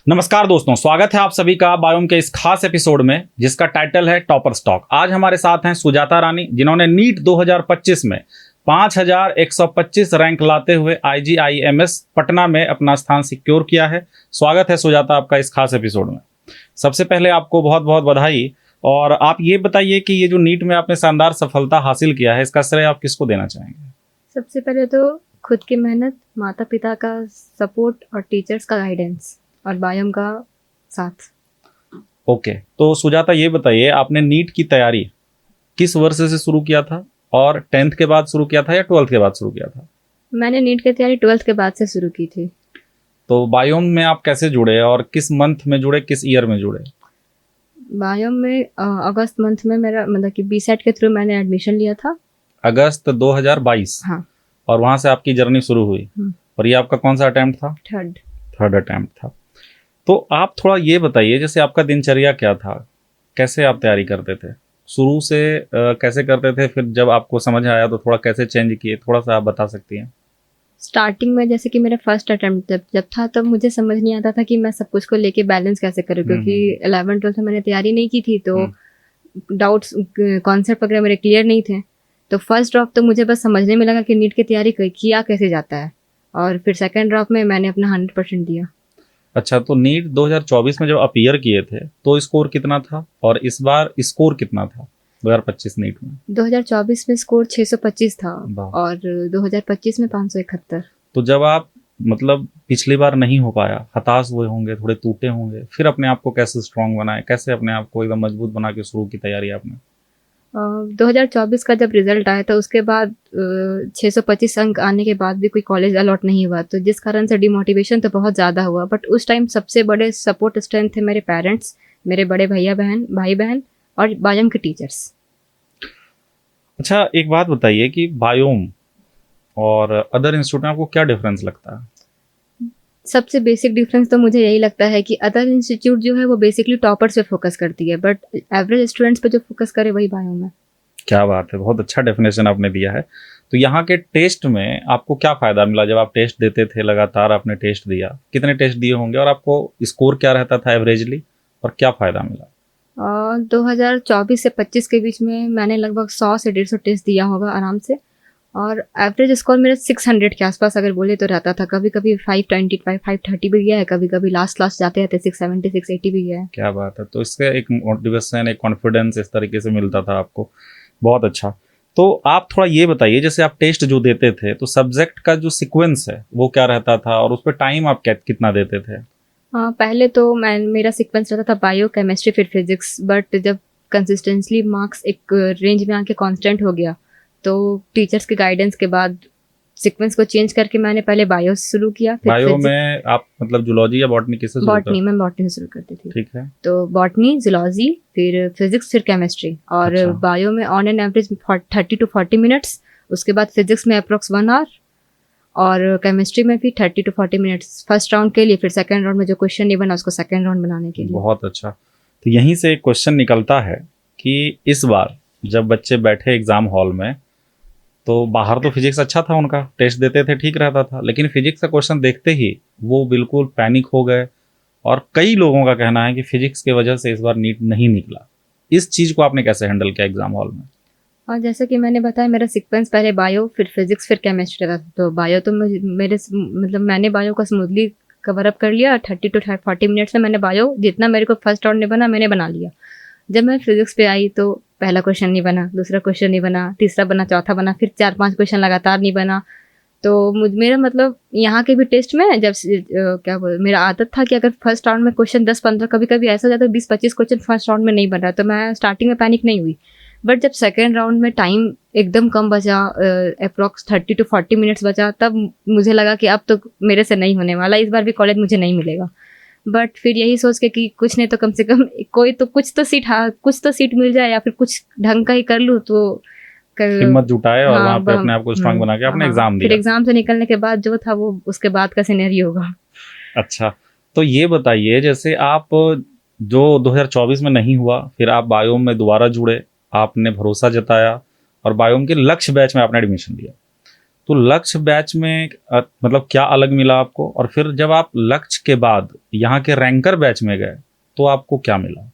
नमस्कार दोस्तों, स्वागत है आप सभी का बायोम के इस खास एपिसोड में जिसका टाइटल है टॉपर स्टॉक। आज हमारे साथ हैं सुजाता रानी, जिन्होंने नीट 2025 में 5125 रैंक लाते हुए IGIMS पटना में अपना स्थान सिक्योर किया है। स्वागत है सुजाता आपका इस खास एपिसोड में। सबसे पहले आपको बहुत बहुत बधाई। और आप ये बताइए कि ये जो नीट में आपने शानदार सफलता हासिल किया है, इसका श्रेय आप किसको देना चाहेंगे? सबसे पहले तो खुद की मेहनत, माता पिता का सपोर्ट और टीचर्स का गाइडेंस और बायोम का साथ। ओके, तो सुजाता ये बताइए, आपने नीट की तैयारी किस वर्ष से शुरू किया था और 10th के बाद शुरू किया था या 12th के बाद शुरू किया था? मैंने नीट की तैयारी 12th के बाद से शुरू की थी। तो बायोम में आप कैसे जुड़े और किस मंथ में जुड़े, किस ईयर में जुड़े? बायोम में अगस्त मंथ में मेरा मतलब कि BSET के थ्रू मैंने एडमिशन लिया था। अगस्त 2022। हाँ। और वहां से आपकी जर्नी शुरू हुई। और ये आपका कौन सा अटेम्प्ट था? थर्ड अटेम्प्ट था। तो आप थोड़ा ये बताइए, जैसे आपका दिनचर्या क्या था, कैसे आप तैयारी करते थे शुरू से, कैसे करते थे, फिर जब आपको समझ आया तो थोड़ा कैसे चेंज किए, थोड़ा सा आप बता सकती हैं? स्टार्टिंग में जैसे कि मेरा फर्स्ट अटेम्प्ट जब था, तब मुझे समझ नहीं आता था कि मैं सब कुछ को लेके बैलेंस कैसे करूँ, क्योंकि 11th-12th में मैंने तैयारी नहीं की थी, तो डाउट्स कॉन्सेप्ट वगैरह मेरे क्लियर नहीं थे। तो फर्स्ट ड्रॉप तो मुझे बस समझने में लगा कि नीट की तैयारी किया कैसे जाता है, और फिर सेकेंड ड्रॉप में मैंने अपना 100% दिया। अच्छा, तो नीट 2024 में जब अपीयर किए थे तो स्कोर कितना था और इस बार स्कोर कितना था 2025 नीट में? 2024 में स्कोर 625 था और 2025 में 571। तो जब आप मतलब पिछली बार नहीं हो पाया, हताश हुए होंगे, थोड़े टूटे होंगे, फिर अपने आप को कैसे स्ट्रांग बनाए, कैसे अपने आप को एकदम मजबूत बना के शुरू की तैयारी आपने? 2024 का जब रिजल्ट आया तो उसके बाद 625 अंक आने के बाद भी कोई कॉलेज अलॉट नहीं हुआ, तो जिस कारण से डिमोटिवेशन तो बहुत ज़्यादा हुआ। बट उस टाइम सबसे बड़े सपोर्ट स्ट्रेंथ थे मेरे पेरेंट्स, मेरे बड़े भाई बहन और बायोम के टीचर्स। अच्छा, एक बात बताइए कि बायोम और अदर इंस्टीट्यूट में आपको क्या डिफरेंस लगता है? सबसे बेसिक डिफरेंस तो मुझे यही लगता है कि अदर इंस्टीट्यूट जो है वो बेसिकली टॉपर्स पे फोकस करती है, बट एवरेज स्टूडेंट्स पे जो फोकस करे वही बायोम है। क्या बात है, बहुत अच्छा डेफिनेशन आपने दिया है। तो यहाँ के टेस्ट में आपको क्या फ़ायदा मिला? जब आप टेस्ट देते थे, लगातार आपने टेस्ट दिया, कितने टेस्ट दिए होंगे और आपको स्कोर क्या रहता था एवरेजली, और क्या फ़ायदा मिला? 2024 से 25 के बीच में मैंने लगभग 100 से 150 टेस्ट दिया होगा आराम से, और एवरेज स्कोर मेरा 600 के आसपास अगर बोले तो रहता था। कभी कभी 525 530 भी गया है, कभी कभी लास्ट जाते रहते 670 680 भी गया है। क्या बात है। तो इससे एक मोटिवेशन, एक कॉन्फिडेंस इस तरीके से मिलता था आपको। बहुत अच्छा। तो आप थोड़ा ये बताइए, जैसे आप टेस्ट जो देते थे तो सब्जेक्ट का जो सीक्वेंस है वो क्या रहता था और उस पर टाइम आप कितना देते थे? हाँ, पहले तो मेरा सीक्वेंस रहता था बायो, केमिस्ट्री, फिर फिजिक्स। बट जब कंसिस्टेंटली मार्क्स एक रेंज में आके कांस्टेंट हो गया, तो टीचर्स के गाइडेंस के बाद सीक्वेंस को चेंज करके मैंने पहले बायो से शुरू किया। फिर बायो में आप मतलब जूलॉजी या बॉटनी किससे शुरू करते? बॉटनी, मैं बॉटनी से शुरू करती थी। ठीक है। तो बॉटनी, जूलॉजी, फिर फिजिक्स, फिर केमिस्ट्री। और अच्छा। बायो में on an average 30 to 40 minutes, उसके बाद फिजिक्स में अप्रोक्स 1 आवर, और केमिस्ट्री में भी 30 to 40 मिनट्स फर्स्ट राउंड के लिए। फिर सेकंड राउंड में जो क्वेश्चन नहीं बना उसको सेकंड राउंड बनाने के लिए। बहुत अच्छा। तो यहीं से एक क्वेश्चन निकलता है कि इस बार जब बच्चे बैठे एग्जाम हॉल में, तो बाहर तो फिजिक्स अच्छा था, उनका टेस्ट देते थे ठीक रहता था, लेकिन फिजिक्स का क्वेश्चन देखते ही वो बिल्कुल पैनिक हो गए। और कई लोगों का कहना है कि फिजिक्स की वजह से इस बार नीट नहीं निकला। इस चीज़ को आपने कैसे हैंडल किया एग्जाम हॉल में? और जैसे कि मैंने बताया, मेरा सीक्वेंस पहले बायो, फिर फिजिक्स, फिर केमिस्ट्री रहा था। तो बायो तो मैंने बायो को स्मूथली कवर अप कर लिया। 30 to 40 मिनट्स में मैंने बायो जितना मेरे को फर्स्ट राउंड में बना मैंने बना लिया। जब मैं फिजिक्स पे आई तो पहला क्वेश्चन नहीं बना, दूसरा क्वेश्चन नहीं बना, तीसरा बना, चौथा बना, फिर 4-5 क्वेश्चन लगातार नहीं बना। तो मेरा मतलब यहाँ के भी टेस्ट में जब मेरा आदत था कि अगर फर्स्ट राउंड में क्वेश्चन 10-15, कभी कभी ऐसा हो जाता है 20-25 क्वेश्चन फर्स्ट राउंड में नहीं बन रहा, तो मैं स्टार्टिंग में पैनिक नहीं हुई। बट जब सेकेंड राउंड में टाइम एकदम कम बचा, अप्रॉक्स 30 to 40 मिनट्स बचा, तब मुझे लगा कि अब तो मेरे से नहीं होने वाला, इस बार भी कॉलेज मुझे नहीं मिलेगा। बट फिर यही सोच के कि कुछ नहीं तो कम से कम कुछ तो सीट मिल जाए, या फिर कुछ ढंग का ही कर लूँ, तो हिम्मत जुटाए और वहाँ पे अपने आप को स्ट्रांग बना के आपने एग्जाम दिया। फिर एग्जाम से निकलने के बाद जो था वो उसके बाद का सिनेरियो होगा। अच्छा, तो ये बताइए, जैसे आप जो 2024 में नहीं हुआ, फिर आप बायोम में दोबारा जुड़े, आपने भरोसा जताया और बायोम के लक्ष्य बैच में आपने एडमिशन लिया। तो लक्ष्य बैच में मतलब क्या अलग मिला आपको, और फिर जब आप लक्ष्य के बाद यहाँ के रैंकर बैच में गए तो आपको क्या मिला?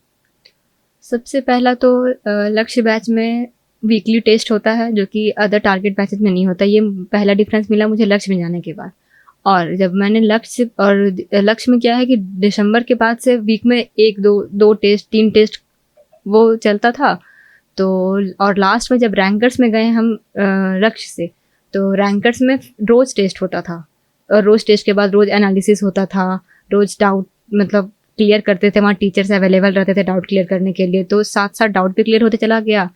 सबसे पहला तो लक्ष्य बैच में वीकली टेस्ट होता है जो कि अदर टारगेट बैचेस में नहीं होता। ये पहला डिफरेंस मिला मुझे लक्ष्य में जाने के बाद। और जब मैंने लक्ष्य में क्या है कि दिसंबर के बाद से वीक में 1-2 टेस्ट 3 टेस्ट वो चलता था। तो और लास्ट में जब रैंकर्स में गए हम लक्ष्य से, तो रैंकर्स में रोज़ टेस्ट होता था और रोज़ टेस्ट के बाद रोज़ एनालिसिस होता था, रोज़ डाउट मतलब क्लियर करते थे, वहाँ टीचर्स अवेलेबल रहते थे डाउट क्लियर करने के लिए। तो साथ साथ डाउट भी क्लियर होते चला गया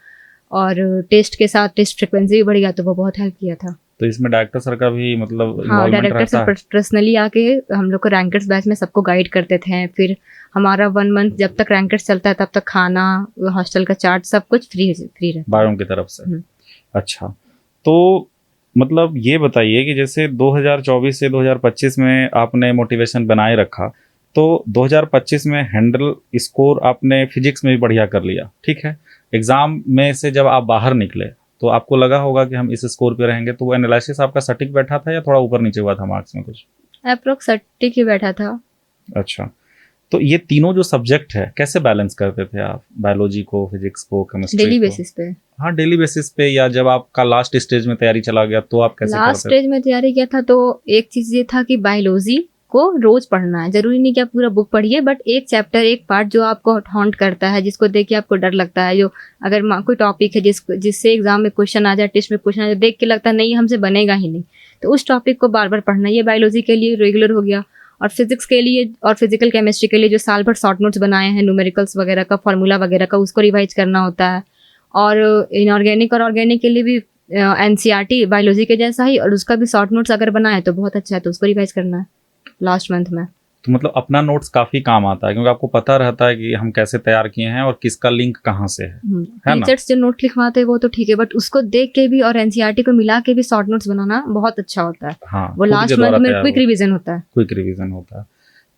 और टेस्ट के साथ टेस्ट फ्रिक्वेंसी भी बढ़ गया, तो वो बहुत हेल्प किया था। तो इसमें डायरेक्टर सर का भी मतलब हाँ, इन्वॉल्वमेंट डायरेक्टर रहता है? सर पर्सनली आके हम लोग को रैंकर्स बैच में सबको गाइड करते थे। फिर हमारा 1 मंथ जब तक रैंकर्स चलता है तब तक खाना, हॉस्टल का चार्ट सब कुछ फ्री रहता है बायोम की तरफ से। अच्छा, तो मतलब ये बताइए कि जैसे 2024 से 2025 में आपने मोटिवेशन बनाए रखा, तो 2025 में हैंडल स्कोर आपने फिजिक्स में भी बढ़िया कर लिया, ठीक है। एग्जाम में से जब आप बाहर निकले तो आपको लगा होगा कि हम इस स्कोर पे रहेंगे, तो वो एनालिसिस आपका सटीक बैठा था या थोड़ा ऊपर नीचे हुआ था मार्क्स में कुछ? अप्रोक्स सटीक ही बैठा था। अच्छा, तो ये तीनों जो सब्जेक्ट है कैसे बैलेंस करते थे आप, बायोलॉजी को, फिजिक्स को, केमिस्ट्री डेली को? बेसिस पे। हाँ, डेली बेसिस पे, या जब आपका लास्ट स्टेज में तैयारी चला गया तो आप कैसे लास्ट करते थे? स्टेज में तैयारी किया था तो एक चीज़ ये था कि बायोलॉजी को रोज पढ़ना है। जरूरी नहीं कि आप पूरा बुक पढ़िए, बट एक चैप्टर एक पार्ट जो आपको हॉन्ट करता है, जिसको देख के आपको डर लगता है, जो अगर कोई टॉपिक है जिससे एग्जाम में क्वेश्चन आ जाए, टेस्ट में क्वेश्चन आ जाए, देख के लगता है नहीं हमसे बनेगा ही नहीं, तो उस टॉपिक को बार बार पढ़ना। ये बायोलॉजी के लिए रेगुलर हो गया। और फिजिक्स के लिए और फिजिकल केमिस्ट्री के लिए जो साल भर शॉर्ट नोट्स बनाए हैं न्यूमेरिकल्स वगैरह का, फार्मूला वगैरह का, उसको रिवाइज करना होता है। और इनऑर्गेनिक और ऑर्गेनिक के लिए भी एनसीईआरटी बायोलॉजी के जैसा ही, और उसका भी शॉर्ट नोट्स अगर बनाए तो बहुत अच्छा है, तो उसको रिवाइज करना है लास्ट मंथ में। तो मतलब अपना नोट्स काफी काम आता है, क्योंकि आपको पता रहता है कि हम कैसे तैयार किए हैं और किसका लिंक कहाँ से है ना? टीचर्स जो नोट लिखवाते हैं वो तो ठीक है, बट उसको देख के भी और एनसीईआरटी को मिला के भी शॉर्ट नोट्स बनाना बहुत अच्छा होता है। हाँ, वो लास्ट मंथ में क्विक रिवीजन होता है। क्विक रिवीजन होता है।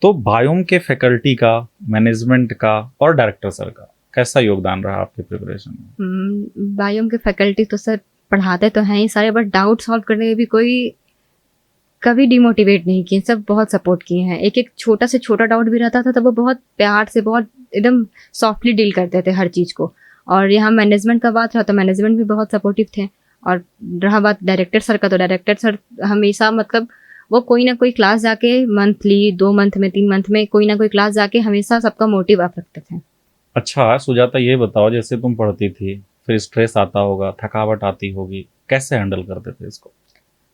तो बायोम के फैकल्टी का, मैनेजमेंट का और डायरेक्टर सर का कैसा योगदान रहा आपके प्रिपरेशन में? बायोम के फैकल्टी तो सर पढ़ाते तो हैं ही सारे, बट डाउट सॉल्व करने में भी कोई कभी डिमोटिवेट नहीं किए, सब बहुत सपोर्ट किए हैं। एक एक छोटा से छोटा डाउट भी रहता था तो वो बहुत प्यार से, बहुत एकदम सॉफ्टली डील करते थे हर चीज़ को। और यहाँ मैनेजमेंट का बात रहा तो मैनेजमेंट भी बहुत सपोर्टिव थे। और रहा बात डायरेक्टर सर का, तो डायरेक्टर सर हमेशा मतलब वो कोई ना कोई क्लास जाके मंथली, 2 मंथ में, 3 मंथ में कोई ना कोई क्लास जाके हमेशा सबका मोटिव अप रखते थे। अच्छा सुजाता, ये बताओ, जैसे तुम पढ़ती थी फिर स्ट्रेस आता होगा, थकावट आती होगी, कैसे हैंडल करते थे इसको?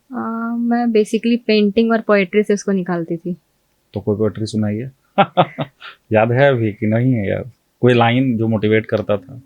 मैं बेसिकली पेंटिंग और पोएट्री से उसको निकालती थी। तो कोई पोएट्री सुनाइए। याद है अभी कि नहीं है यार? कोई लाइन जो मोटिवेट करता था?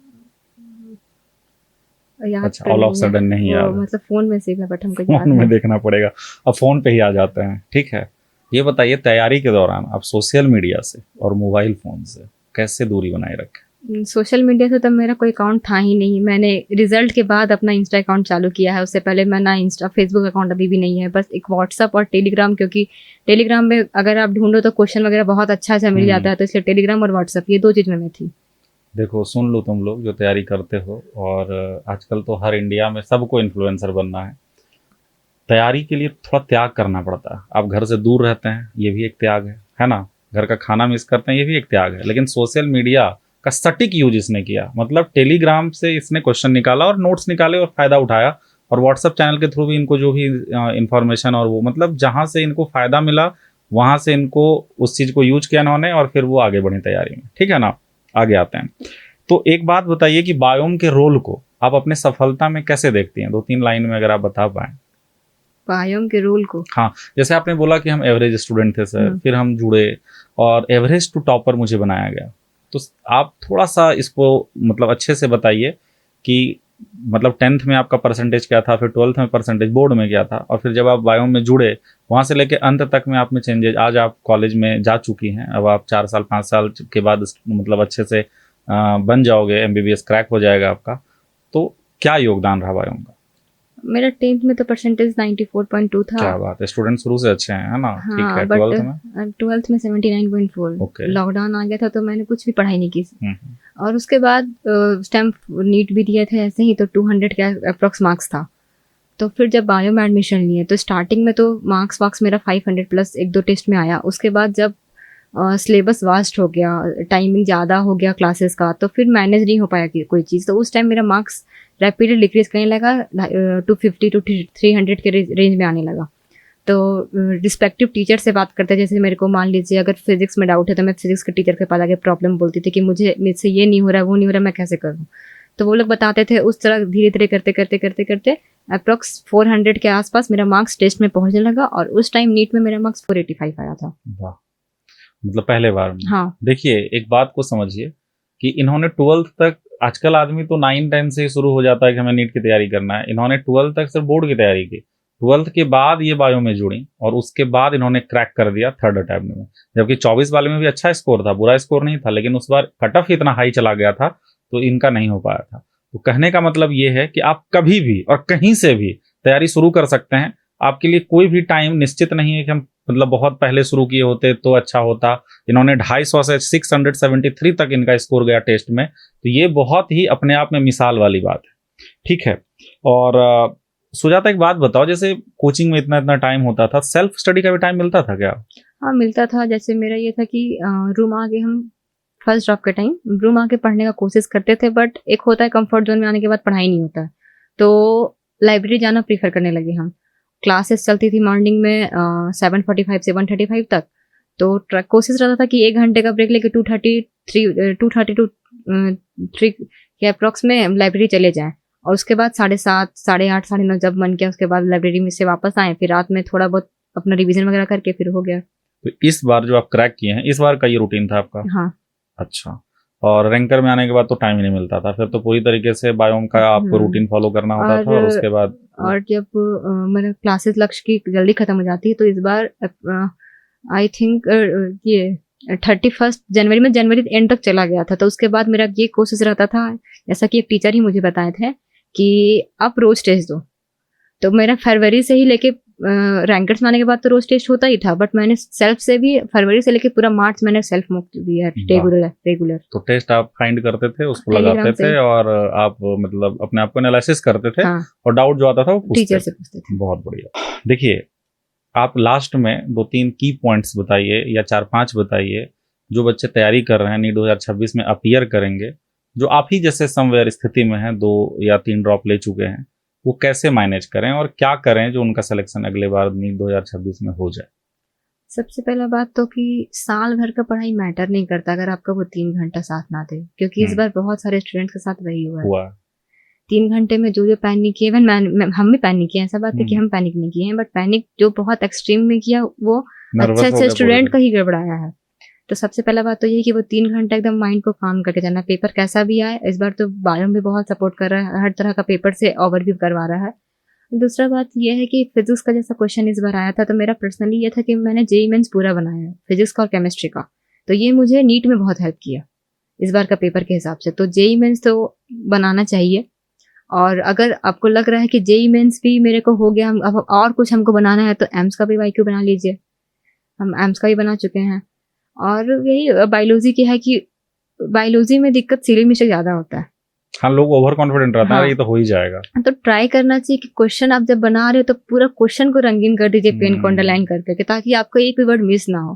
अच्छा, ऑल ऑफ सडन नहीं याद? मतलब फोन में सीखना, बट हमको फोन में देखना पड़ेगा, अब फोन पे ही आ जाते हैं। ठीक है, ये बताइए तैयारी के दौरान आप सोशल मीडिया से और मोबाइल फोन से कैसे दूरी बनाए रखें? सोशल मीडिया से तब मेरा कोई अकाउंट था ही नहीं। मैंने रिजल्ट के बाद अपना इंस्टा अकाउंट चालू किया है, उससे पहले मैं ना इंस्टा, फेसबुक अकाउंट अभी भी नहीं है, बस एक व्हाट्सअप और टेलीग्राम, क्योंकि टेलीग्राम में अगर आप ढूंढो तो क्वेश्चन वगैरह बहुत अच्छा से मिल जाता है, तो इसलिए टेलीग्राम और व्हाट्सअप, ये 2 चीज़ में मैं थी। देखो, सुन लो तुम लोग जो तैयारी करते हो, और आजकल तो हर इंडिया में सबको इन्फ्लुएंसर बनना है, तैयारी के लिए थोड़ा त्याग करना पड़ता है। आप घर से दूर रहते हैं, ये भी एक त्याग है ना? घर का खाना मिस करते हैं, ये भी एक त्याग है। लेकिन सोशल मीडिया का सटीक यूज इसने किया, मतलब टेलीग्राम से इसने क्वेश्चन निकाला और नोट्स निकाले और फ़ायदा उठाया, और व्हाट्सअप चैनल के थ्रू भी इनको जो भी इंफॉर्मेशन और वो मतलब जहाँ से इनको फ़ायदा मिला वहाँ से इनको उस चीज़ को यूज किया इन्होंने, और फिर वो आगे बढ़े तैयारी में। ठीक है ना? आगे आते हैं। तो एक बात बताइए कि बायोम के रोल को आप अपने सफलता में कैसे देखती हैं? 2-3 लाइन में अगर आप बता पाएँ। बायोम के रोल को, हाँ, जैसे आपने बोला कि हम एवरेज स्टूडेंट थे सर, फिर हम जुड़े और एवरेज टू टॉपर मुझे बनाया गया, तो आप थोड़ा सा इसको मतलब अच्छे से बताइए कि मतलब 10th में आपका परसेंटेज क्या था, फिर 12th में परसेंटेज बोर्ड में क्या था, और फिर जब आप बायोम में जुड़े वहाँ से लेके अंत तक में आप में चेंजेज, आज आप कॉलेज में जा चुकी हैं, अब आप 4 साल 5 साल के बाद मतलब अच्छे से बन जाओगे, MBBS क्रैक हो जाएगा आपका, तो क्या योगदान रहा बायोम का? मेरा 10th में तो परसेंटेज 94.2 था। क्या बात है, स्टूडेंट शुरू से अच्छे हैं, है ना? हाँ, ठीक है। बट 12th में 79.4। ओके। लॉकडाउन आ गया था तो मैंने कुछ भी पढ़ाई नहीं की। और उसके बाद स्टैम्प नीट भी दिए थे ऐसे ही, तो 200 के अप्रॉक्स मार्क्स था। तो फिर जब बायो में एडमिशन लिए तो स्टार्टिंग में तो मार्क्स वार्क्स मेरा 500 प्लस एक दो टेस्ट में आया। उसके बाद जब सिलेबस वास्ट हो गया, टाइमिंग ज़्यादा हो गया क्लासेस का, तो फिर मैनेज नहीं हो पाया कि कोई चीज़। तो उस टाइम मेरा मार्क्स रैपिडली डिक्रीज करने लगा, 250 to 300 के रेंज में आने लगा। तो रिस्पेक्टिव टीचर से बात करते, जैसे मेरे को मान लीजिए अगर फिजिक्स में डाउट है तो मैं फिजिक्स के टीचर के पास आके प्रॉब्लम बोलती थी कि मुझसे ये नहीं हो रहा है, वो नहीं हो रहा है, मैं कैसे करूँ। तो वो लोग बताते थे। उस तरह धीरे धीरे करते अप्रॉक्स 400 के आसपास मेरा मार्क्स टेस्ट में पहुंचने लगा, और उस टाइम नीट में मेरा मार्क्स 485 आया था। वाह, मतलब पहले बार में। हाँ, देखिए एक बात को समझिए कि इन्होंने 12th तक, आजकल आदमी तो 9-10 से ही शुरू हो जाता है कि हमें नीट की तैयारी करना है, इन्होंने 12th तक सिर्फ बोर्ड की तैयारी की। 12th के बाद ये बायो में जुड़ी और उसके बाद इन्होंने क्रैक कर दिया थर्ड अटेम्प्ट में। जबकि 24 वाले में भी अच्छा स्कोर था, बुरा स्कोर नहीं था, लेकिन उस बार कट ऑफ इतना हाई चला गया था तो इनका नहीं हो पाया था। तो कहने का मतलब ये है कि आप कभी भी और कहीं से भी तैयारी शुरू कर सकते हैं। आपके लिए कोई भी टाइम निश्चित नहीं है कि हम मतलब बहुत पहले शुरू किए होते तो अच्छा होता। इन्होंने 250 से 673 तक इनका स्कोर गया टेस्ट में, तो ये बहुत ही अपने आप में मिसाल वाली बात है। ठीक है, और सुजाता एक बात बताओ, जैसे कोचिंग में इतना टाइम होता था, सेल्फ स्टडी का भी टाइम मिलता था क्या? हाँ मिलता था। जैसे मेरा ये था कि रूम आके हम फर्स्ट ड्रॉप के टाइम रूम आके पढ़ने का कोशिश करते थे, बट एक होता है कंफर्ट जोन में आने के बाद पढ़ाई नहीं होता है, तो लाइब्रेरी जाना प्रीफर करने लगे हम। क्लासेस चलती थी मॉर्निंग में 7:45 से 1:35 तक, तो कोशिश रहता था कि 1 घंटे का ब्रेक लेके 2:30 to 3 के अप्रॉक्स में लाइब्रेरी चले जाएं, और उसके बाद 7:30, 8:30, 9:30 जब मन किया उसके बाद लाइब्रेरी में से वापस आए, फिर रात में थोड़ा बहुत अपना रिवीजन वगैरह करके फिर हो गया। तो इस बार जो आप क्रैक किए हैं, इस बार का ये रूटीन था आपका? हाँ। अच्छा, और रैंकर में आने के बाद तो टाइम ही नहीं मिलता था, फिर तो पूरी तरीके से बायोम का आपको रूटीन फॉलो करना होता था। और उसके बाद और जब मेरा क्लासेस लक्ष्य की जल्दी खत्म हो जाती है, तो इस बार आई थिंक ये 31 जनवरी में, जनवरी एंड तक चला गया था। तो उसके बाद मेरा ये कोशिश रहता था, जैसा कि एक टीचर ही मुझे बताए थे कि आप रोज टेस्ट दो। तो मेरा फरवरी से ही लेके रैंकर्स में आने के बाद तो रोज टेस्ट होता ही था, बट मैंने सेल्फ से भी फरवरी से लेके पूरा मार्च मैंने सेल्फ मॉक दिया है रेगुलर। तो टेस्ट आप फाइंड करते थे, उसको लगाते थे और आप मतलब अपने आप को एनालिसिस करते थे। हाँ। और डाउट जो आता था वो टीचर से पूछते थे। बहुत बढ़िया। देखिए आप लास्ट में 2-3 की पॉइंट्स बताइए या 4-5 बताइए जो बच्चे तैयारी कर रहे हैं नीट 2026 में अपीयर करेंगे, जो आप ही जैसे समवेयर स्थिति में हैं, 2 या 3 ड्रॉप ले चुके हैं, वो कैसे मैनेज करें और क्या करें जो उनका सिलेक्शन अगले बार नीट 2026 में हो जाए? सबसे पहला बात तो कि साल भर का पढ़ाई मैटर नहीं करता अगर आपका वो 3 घंटा साथ ना दे, क्योंकि इस बार बहुत सारे स्टूडेंट्स के साथ वही हुआ है। 3 घंटे में जो पैनिक किए, हम भी पैनिक किए, ऐसा बात है कि हम पैनिक नहीं किए हैं, बट पैनिक जो बहुत एक्सट्रीम में किया वो अच्छे स्टूडेंट का ही गड़बड़ाया है। तो सबसे पहला बात तो ये कि वो 3 घंटा एकदम माइंड को काम करके जाना, पेपर कैसा भी आए। इस बार तो बायो भी बहुत सपोर्ट कर रहा है, हर तरह का पेपर से ओवरव्यू करवा रहा है। दूसरा बात ये है कि फिजिक्स का जैसा क्वेश्चन इस बार आया था, तो मेरा पर्सनली ये था कि मैंने जेईई मेंस पूरा बनाया है फिजिक्स का और केमिस्ट्री का, तो ये मुझे नीट में बहुत हेल्प किया इस बार का पेपर के हिसाब से। तो जेईई मेंस तो बनाना चाहिए, और अगर आपको लग रहा है कि जेईई मेंस भी मेरे को हो गया, हम अब और कुछ हमको बनाना है, तो एम्स का भी वाईक्यू बना लीजिए। हम एम्स का भी बना चुके हैं। और यही बायोलॉजी की है कि बायोलॉजी में दिक्कत सीलिंग मिस्टेक ज़्यादा होता है। हाँ, लोग ओवर कॉन्फिडेंट रहते हैं, ये तो हो ही जाएगा। तो ट्राई करना चाहिए कि क्वेश्चन आप जब बना रहे हो तो पूरा क्वेश्चन को रंगीन कर दीजिए पेन को अंडरलाइन करके, ताकि आपको एक भी वर्ड मिस ना हो।